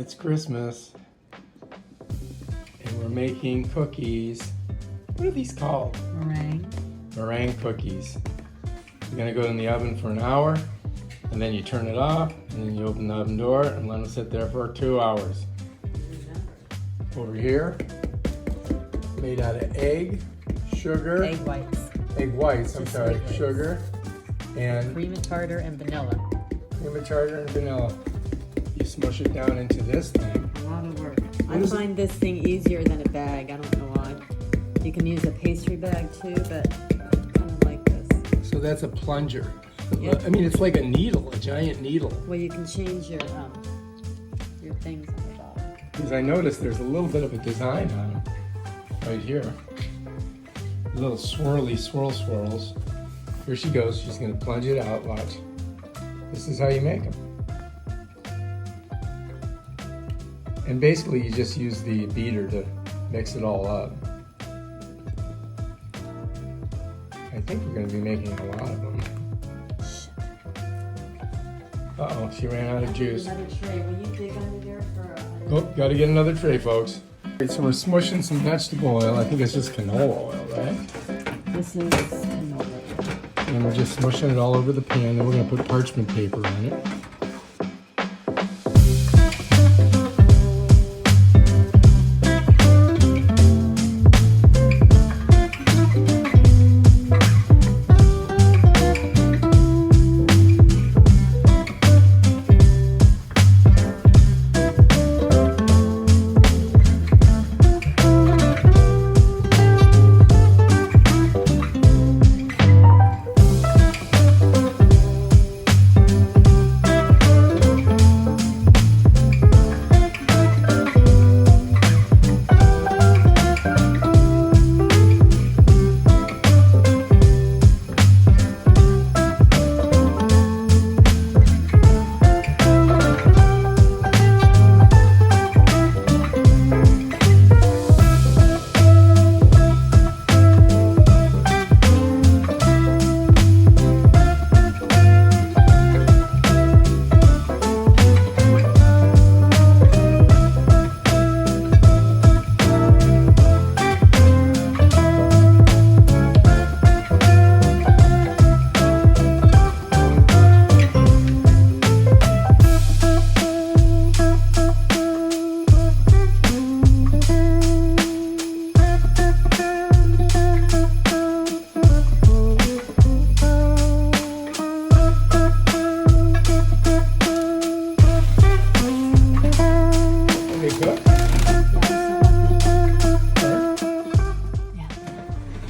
It's Christmas, and we're making cookies. What are these called? Meringue. Meringue cookies. You're gonna go in the oven for an hour, and then you turn it off, and then you open the oven door and let them sit there for 2 hours. Over here, made out of egg, sugar. Egg whites. Egg whites, I'm Just sorry, sweet whites. sugar, and Cream and tartar and vanilla. cream of tartar and vanilla. You smush it down into this thing. A lot of work. I is find this thing easier than a bag. I don't know why. You can use a pastry bag too, but I kind of like this. So that's a plunger. Yep. I mean, it's like a needle, a giant needle. Well, you can change your things on the bottom. Because I noticed there's a little bit of a design on them right here. Little swirly swirls. Here she goes. She's going to plunge it out. Watch. This is how you make them. And basically, you just use the beater to mix it all up. I think we're going to be making a lot of them. Uh-oh, she ran out of juice. Another tray. Will you dig under there for Oh, got to get another tray, folks. Okay, so we're smushing some vegetable oil. I think it's just canola oil, right? This is canola. And we're just smushing it all over the pan. Then we're going to put parchment paper on it.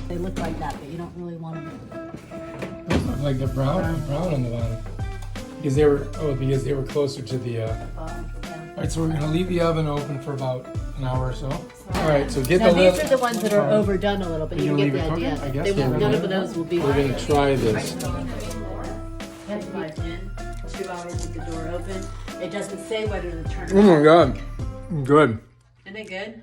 They look like that, but you don't really want them. Those look like they're brown on the bottom. Because they were closer to the. All right, so we're gonna leave the oven open for about an hour or so. All right, so get Now the lid. these are the ones that are overdone a little, but you gonna get leave the it idea. cooking? I guess They won't, we're none gonna- of those will be. We're gonna try this. 10 by 10, 2 hours with the door open. It doesn't say whether to turn it Oh my on. God, good. Isn't it good?